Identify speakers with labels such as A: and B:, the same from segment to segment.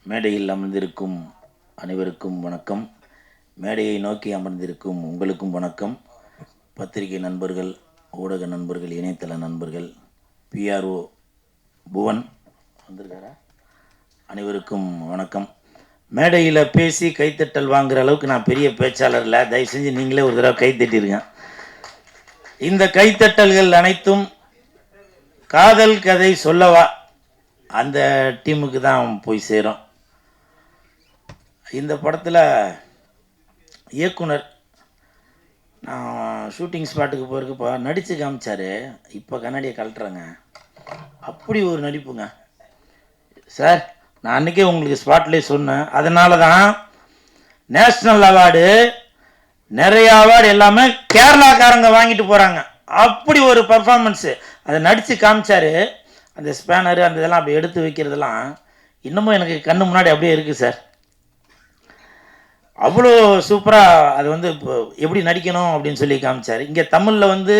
A: மேடையில் அமர்ந்திருக்கும் அனைவருக்கும் வணக்கம். மேடையை நோக்கி அமர்ந்திருக்கும் உங்களுக்கும் வணக்கம். பத்திரிகை நண்பர்கள், ஊடக நண்பர்கள், இணையதள நண்பர்கள், பிஆர்ஓ புவன் வந்திருக்காரா, அனைவருக்கும் வணக்கம். மேடையில் பேசி கைத்தட்டல் வாங்குகிற அளவுக்கு நான் பெரிய பேச்சாளர் இல்லை. தயவு செஞ்சு நீங்களே ஒரு தடவை கைத்தட்டிருங்க. இந்த கைத்தட்டல்கள் அனைத்தும் காதல் கதை சொல்லவா அந்த டீமுக்கு தான் போய் சேரும். இந்த படத்தில் இயக்குனர் நான் ஷூட்டிங் ஸ்பாட்டுக்கு போகிறதுக்கு நடித்து காமிச்சார். இப்போ கண்ணாடியை கழட்டுறேங்க. அப்படி ஒரு நடிப்புங்க சார். நான் அன்றைக்கே உங்களுக்கு ஸ்பாட்லேயே சொன்னேன். அதனால தான் நேஷ்னல் அவார்டு, நிறைய அவார்டு எல்லாமே கேரளாக்காரங்க வாங்கிட்டு போகிறாங்க. அப்படி ஒரு பர்ஃபார்மன்ஸு அதை நடித்து காமிச்சார். அந்த ஸ்பேனரு அந்த இதெல்லாம் அப்படி எடுத்து வைக்கிறதெல்லாம் இன்னமும் எனக்கு கண்ணு முன்னாடி அப்படியே இருக்குது சார். அவ்வளோ சூப்பராக அது வந்து எப்படி நடிக்கணும் அப்படின்னு சொல்லி காமிச்சார். இங்கே தமிழில் வந்து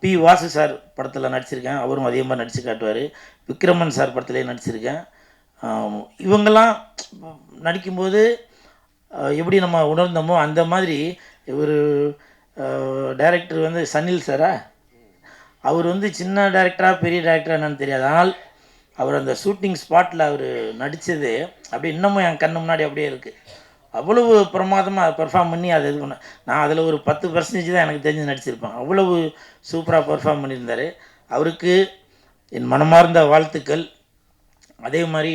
A: பி வாசு சார் படத்தில் நடிச்சிருக்கேன். அவரும் அதே மாதிரி நடித்து காட்டுவார். விக்ரமன் சார் படத்துலேயே நடிச்சிருக்கேன். இவங்கெல்லாம் நடிக்கும்போது எப்படி நம்ம உணர்ந்தோமோ அந்த மாதிரி ஒரு டைரக்டர் வந்து சனில் சாரா, அவர் வந்து சின்ன டைரக்டராக பெரிய டைரக்டராக என்னன்னு தெரியாது. ஆனால் அவர் அந்த ஷூட்டிங் ஸ்பாட்டில் அவர் நடித்தது அப்படி இன்னமும் என் கண்ணு முன்னாடி அப்படியே இருக்குது. அவ்வளவு பிரமாதமாக பெர்ஃபார்ம் பண்ணி அதை இது பண்ண, நான் அதில் ஒரு 10% தான் எனக்கு தெரிஞ்சு நடிச்சிருப்பேன். அவ்வளவு சூப்பராக பெர்ஃபார்ம் பண்ணியிருந்தார். அவருக்கு என் மனமார்ந்த வாழ்த்துக்கள். அதே மாதிரி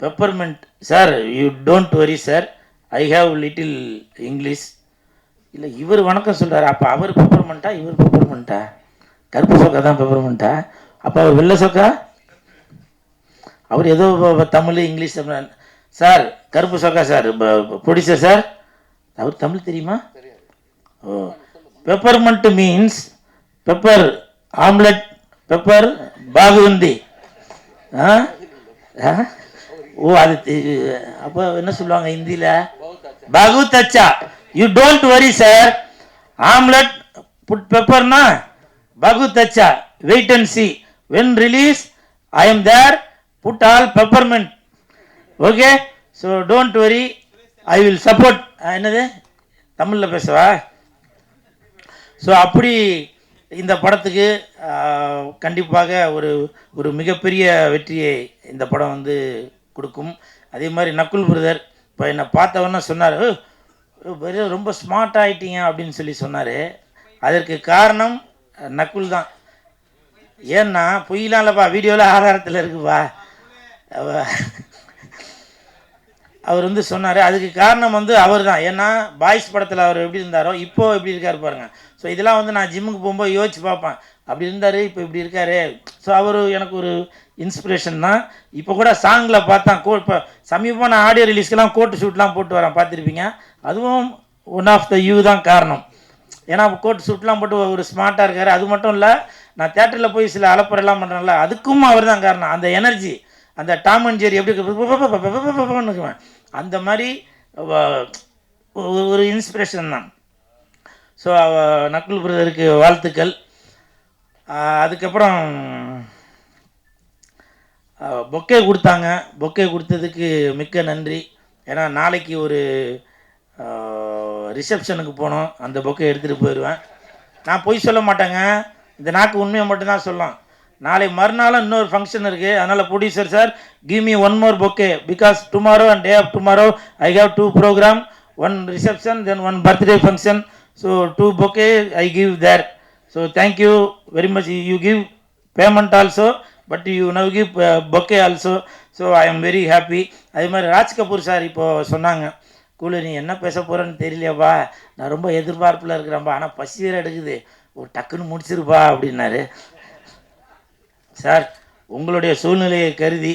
A: peppermint sir, you don't worry sir, I have little English. இல்லை இவர் வணக்கம் சொல்கிறார். அப்போ அவர் பெப்பர்மெண்ட்டா, இவர் பெப்பர்மெண்ட்டா? கருப்பு சொக்கா தான் பெப்பர்மெண்ட்டா? அப்போ அவர் வெள்ளை சொக்கா? அவர் ஏதோ தமிழ் இங்கிலீஷ் சார். கருப்பு சொக்கா சார் ப்ரொடியூசர் சார், அவர் தமிழ் தெரியுமா? Oh, peppermint means pepper omelette, pepper பாகுவந்தி. ஓ அது அப்போ என்ன சொல்லுவாங்க ஹிந்தியில்? பாகுத் அச்சா. You don't worry sir, omelette put பெப்பர்னா பாகுத் அச்சா. Wait and see, when release I am there, put all peppermint. Okay, so don't worry, I will support. என்னது தமிழில் பேசவா? ஸோ அப்படி இந்த படத்துக்கு கண்டிப்பாக ஒரு ஒரு மிகப்பெரிய வெற்றியை இந்த படம் வந்து கொடுக்கும். அதே மாதிரி நக்குல் பிரதர் இப்போ என்னை பார்த்தவொன்னே சொன்னார், ரொம்ப ஸ்மார்ட் ஆகிட்டீங்க அப்படின்னு சொல்லி சொன்னார். அதற்கு காரணம் நக்குல் தான். ஏன்னா பொய்யலாம் இல்லைப்பா, வீடியோவில் ஆதாரத்தில் இருக்குப்பா. அவர் வந்து சொன்னார். அதுக்கு காரணம் வந்து அவர் தான். ஏன்னா பாய்ஸ் படத்தில் அவர் எப்படி இருந்தாரோ இப்போது எப்படி இருக்கார் பாருங்க. ஸோ இதெல்லாம் வந்து நான் ஜிம்முக்கு போகும்போது யோசிச்சு பார்ப்பேன். அப்படி இருந்தார், இப்போ இப்படி இருக்கார். ஸோ அவர் எனக்கு ஒரு இன்ஸ்பிரேஷன் தான். இப்போ கூட சாங்கில் பார்த்தா இப்போ சமீபமாக நான் ஆடியோ ரிலீஸ்க்கெலாம் கோட்டு ஷூட்லாம் போட்டு வரேன், பார்த்துருப்பீங்க. அதுவும் ஒன் ஆஃப் த யூ தான் காரணம். ஏன்னா கோட் ஷூட்லாம் போட்டு ஒரு ஸ்மார்ட்டாக இருக்கார். அது மட்டும் இல்லை, நான் தேட்டரில் போய் சில அலப்பறையெல்லாம் பண்ணுறேன்ல, அதுக்கும் அவர் தான் காரணம். அந்த எனர்ஜி, அந்த டாம் அண்ட் ஜெர்ரி எப்படி இருக்குவேன், அந்த மாதிரி ஒரு இன்ஸ்பிரேஷன் தான். ஸோ நக்குல் பிரதருக்கு வாழ்த்துக்கள். அதுக்கப்புறம் பொக்கே கொடுத்தாங்க. பொக்கே கொடுத்ததுக்கு மிக்க நன்றி. ஏன்னா நாளைக்கு ஒரு ரிசப்ஷனுக்கு போனோம். அந்த பொக்கை எடுத்துகிட்டு போயிடுவேன். நான் பொய் சொல்ல மாட்டேங்க, இந்த நாக்கு உண்மையை மட்டும்தான் சொல்லலாம். நாளை மறுநாளும் இன்னொரு ஃபங்க்ஷன் இருக்குது. அதனால் producer sir, give me one more bouquet, because tomorrow and day of tomorrow I have 2 program, one reception then one birthday function. So 2 bouquet I give there. So thank you very much. You give payment also, but you now give bouquet also. So I am very happy. அதே மாதிரி Raj Kapoor sir இப்போது சொன்னாங்க, கூலு நீ என்ன பேச போகிறேன்னு தெரியலையாப்பா, நான் ரொம்ப எதிர்பார்ப்பில் இருக்கிறேன்ப்பா, ஆனால் பசி வேறு எடுக்குது, ஒரு டக்குன்னு முடிச்சிருப்பா அப்படின்னாரு. சார் உங்களுடைய சூழ்நிலையை கருதி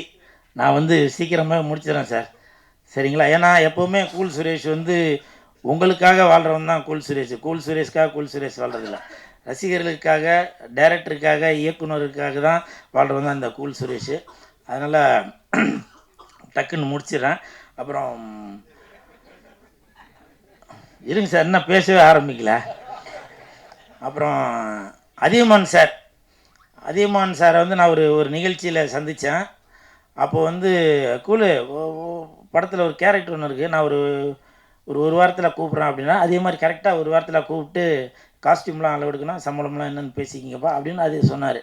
A: நான் வந்து சீக்கிரமாக முடிச்சிடறேன் சார், சரிங்களா? ஏன்னா எப்போவுமே கூல் சுரேஷ் வந்து உங்களுக்காக வாழ்கிறவன் தான் கூல் சுரேஷ். கூல் சுரேஷ்காக கூல் சுரேஷ் வாழ்கிறதில்ல, ரசிகர்களுக்காக, டைரக்டருக்காக, இயக்குனருக்காக தான் வாழ்கிறவன் தான் இந்த கூல் சுரேஷ். அதனால் டக்குன்னு முடிச்சிடறேன். அப்புறம் இருங்க சார், இன்னும் பேசவே ஆரம்பிக்கல. அப்புறம் அதியமான் சாரை வந்து நான் ஒரு நிகழ்ச்சியில் சந்தித்தேன். அப்போ வந்து கூலு படத்தில் ஒரு கேரக்டர் ஒன்று இருக்குது, நான் ஒரு ஒரு ஒரு வாரத்தில் கூப்பிட்றேன் அப்படின்னா, அதே மாதிரி கரெக்டாக ஒரு வாரத்தில் கூப்பிட்டு காஸ்டியூம்லாம் அளவெடுக்கணும், சம்பளம்லாம் என்னென்னு பேசிக்கிங்கப்பா அப்படின்னு அது சொன்னார்.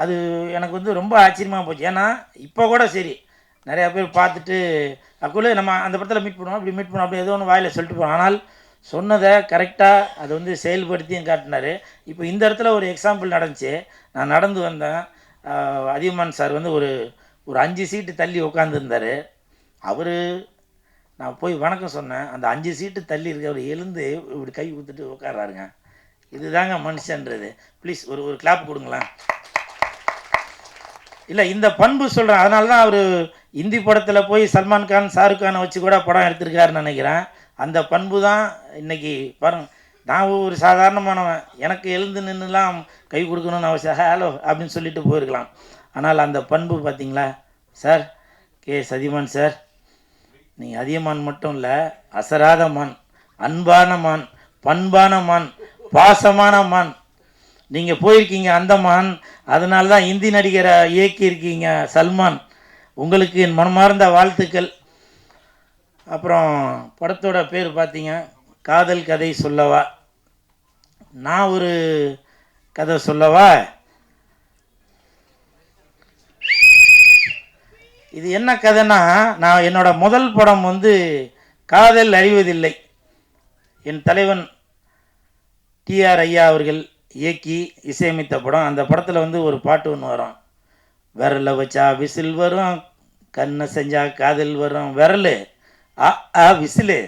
A: அது எனக்கு வந்து ரொம்ப ஆச்சரியமாக போச்சு. ஏன்னா இப்போ கூட சரி நிறையா பேர் பார்த்துட்டு அக்குள்ளே நம்ம அந்த படத்தில் மீட் பண்ணுவோம், அப்படி மீட் பண்ணுவோம், அப்படி ஏதோ ஒன்று வாயில் சொல்லிட்டு போவோம். ஆனால் சொன்னதை கரெக்டாக அதை வந்து செயல்படுத்தியும் காட்டினார். இப்போ இந்த இடத்துல ஒரு எக்ஸாம்பிள் நடந்துச்சு. நான் நடந்து வந்தேன். அதியமான் சார் வந்து ஒரு ஒரு 5 சீட்டு தள்ளி உட்காந்துருந்தார். அவர் நான் போய் வணக்கம் சொன்னேன். அந்த 5 சீட்டு தள்ளி இருக்க அவர் எழுந்து இப்படி கை ஊற்றிட்டு உட்காராருங்க. இதுதாங்க மனுஷன்றது. ப்ளீஸ் ஒரு ஒரு கிளாப் கொடுங்களேன். இல்லை, இந்த பண்பு சொல்கிறேன். அதனால தான் அவர் இந்தி படத்தில் போய் சல்மான் கான், ஷாருக் கானை வச்சு கூட படம் எடுத்திருக்காருன்னு நினைக்கிறேன். அந்த பண்பு தான் இன்றைக்கி பாருங்க. நான் ஒரு சாதாரணமானவன், எனக்கு எழுந்து நின்றுலாம் கை கொடுக்கணும்னு அவசியம், ஹலோ அப்படின்னு சொல்லிட்டு போயிருக்கலாம். ஆனால் அந்த பண்பு பார்த்தீங்களா சார்? அதியமான் சார், நீங்கள் அதியமான் மட்டும் இல்லை, அசராத மான், அன்பான மான், பண்பான மான், பாசமான மான். நீங்கள் போயிருக்கீங்க அந்தமான், அதனால தான் இந்தி நடிகரை இயக்கியிருக்கீங்க சல்மான். உங்களுக்கு என் மனமார்ந்த வாழ்த்துக்கள். அப்புறம் படத்தோட பேர் பார்த்தீங்க காதல் கதை சொல்லவா. நான் ஒரு கதை சொல்லவா? இது என்ன கதைன்னா, நான் என்னோடய முதல் படம் வந்து காதல் அழிவதில்லை. என் தலைவன் டிஆர் ஐயா அவர்கள் இயக்கி இசையமைத்த படம். அந்த படத்தில் வந்து ஒரு பாட்டு ஒன்று வரும், விரலை வச்சா விசில் வரும், கண்ணை செஞ்சா காதல் வரும், விரல் ஆ விசிலு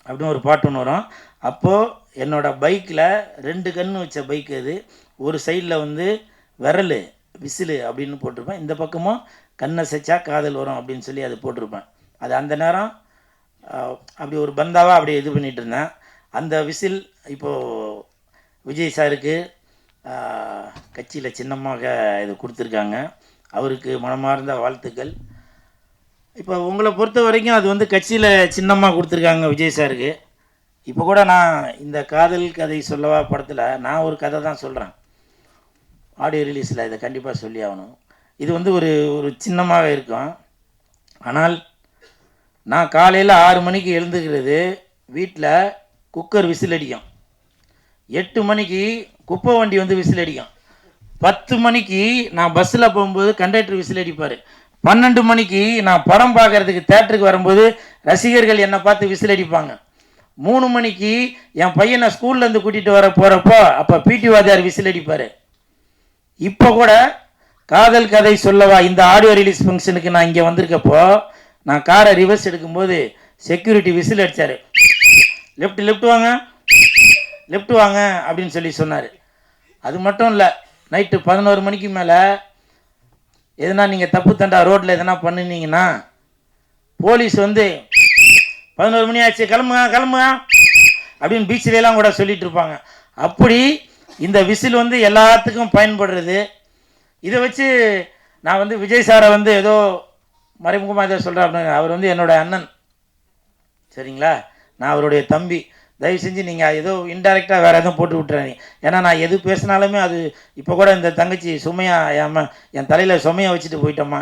A: அப்படின்னு ஒரு பாட்டு ஒன்று வரும். அப்போது என்னோடய பைக்கில் 2 கன்று வச்ச பைக் அது. ஒரு சைடில் வந்து விரல் விசிலு அப்படின்னு போட்டிருப்பேன், இந்த பக்கமும் கண்ணை செச்சா காதல் வரும் அப்படின்னு சொல்லி அது போட்டிருப்பேன். அது அந்த நேரம் அப்படி ஒரு பந்தாவாக அப்படி இது பண்ணிகிட்டு இருந்தேன். அந்த விசில் இப்போது விஜய் சாருக்கு கட்சியில் சின்னமாக இது கொடுத்துருக்காங்க. அவருக்கு மனமார்ந்த வாழ்த்துக்கள். இப்போ உங்களை பொறுத்த வரைக்கும் அது வந்து கட்சியில் சின்னமாக கொடுத்துருக்காங்க விஜய் சாருக்கு. இப்போ கூட நான் இந்த காதல் கதை சொல்லவா படத்தில் நான் ஒரு கதை தான் சொல்கிறேன். ஆடியோ ரிலீஸில் இதை கண்டிப்பாக சொல்லி ஆகணும். இது வந்து ஒரு ஒரு சின்னமாக இருக்கும். ஆனால் நான் காலையில் 6 மணிக்கு எழுந்துக்கிறது, வீட்டில் குக்கர் விசில் அடிக்கும். 8 மணிக்கு குப்பை வண்டி வந்து விசில் அடிக்கும். 10 மணிக்கு நான் பஸ்ஸில் போகும்போது கண்டக்டர் விசில் அடிப்பார். 12 மணிக்கு நான் படம் பார்க்குறதுக்கு தேட்டருக்கு வரும்போது ரசிகர்கள் என்னை பார்த்து விசில் அடிப்பாங்க. 3 மணிக்கு என் பையனை ஸ்கூல்லேருந்து கூட்டிகிட்டு வர போகிறப்போ அப்போ பிடி வாத்தியார் விசில் அடிப்பார். இப்போ கூட காதல் கதை சொல்லவா இந்த ஆடியோ ரிலீஸ் ஃபங்க்ஷனுக்கு நான் இங்கே வந்திருக்கப்போ நான் காரை ரிவர்ஸ் எடுக்கும்போது செக்யூரிட்டி விசில் அடித்தார். லெஃப்ட் வாங்க, லெஃப்ட் வாங்க அப்படின்னு சொல்லி சொன்னார். அது மட்டும் இல்லை, நைட்டு 11 மணிக்கு மேலே எதனா நீங்கள் தப்பு தண்டா ரோட்டில் எதனா பண்ணினீங்கன்னா போலீஸ் வந்து 11 மணி ஆச்சு கிளம்புங்க அப்படின்னு பீச்சிலெலாம் கூட சொல்லிட்டு இருப்பாங்க. அப்படி இந்த விசில் வந்து எல்லாத்துக்கும் பயன்படுறது. இதை வச்சு நான் வந்து விஜய் சாரை வந்து ஏதோ மறைமுகமாக இதை சொல்கிறேன் அப்படின்னு. அவர் வந்து என்னோடய அண்ணன், சரிங்களா? நான் அவருடைய தம்பி. தயவு செஞ்சு நீங்கள் ஏதோ இன்டைரக்டாக வேறு எதுவும் போட்டு விட்டுறாங்க. ஏன்னா நான் எது பேசினாலுமே அது இப்போ கூட இந்த தங்கச்சி சுமையாக என் தலையில் சுமையாக வச்சுட்டு போயிட்டோம்மா.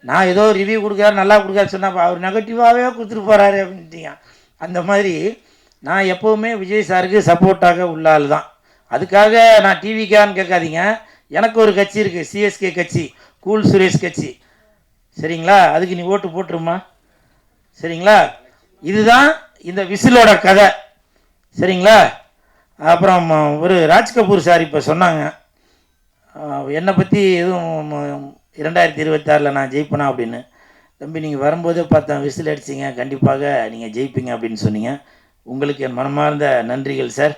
A: நான் ஏதோ ரிவ்யூ கொடுக்காரு நல்லா கொடுக்காரு சொன்னால் அவர் நெகட்டிவாகவே கொடுத்துட்டு போகிறாரு அப்படின்ட்டீங்க. அந்த மாதிரி நான் எப்போவுமே விஜய் சாருக்கு சப்போர்ட்டாக உள்ள ஆள் தான். அதுக்காக நான் டிவிக்கான்னு கேட்காதீங்க. எனக்கு ஒரு கட்சி இருக்குது, சிஎஸ்கே கட்சி, கூல் சுரேஷ் கட்சி, சரிங்களா? அதுக்கு நீ ஓட்டு போட்டுருமா, சரிங்களா? இதுதான் இந்த விசிலோட கதை, சரிங்களா? அப்புறம் ஒரு ராஜ் கபூர் சார் இப்போ சொன்னாங்க என்னை பற்றி எதுவும் 2026 நான் ஜெயிப்பேனா அப்படின்னு. தம்பி, நீங்கள் வரும்போதே பார்த்தேன் விசில் அடிச்சிங்க, கண்டிப்பாக நீங்கள் ஜெயிப்பீங்க அப்படின்னு சொன்னீங்க. உங்களுக்கு என் மனமார்ந்த நன்றிகள் சார்.